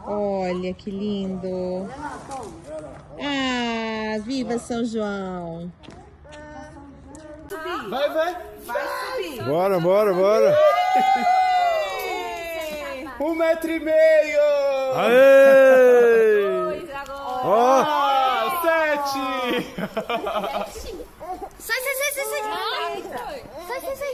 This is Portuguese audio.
Olha que lindo. Ah, viva São João. Vai, vai. Vai subir. Bora, bora, bora. 1,5 metro. Aê! Ó! 7. Sai, sai, sai, sai, sai. Sai, sai, sai.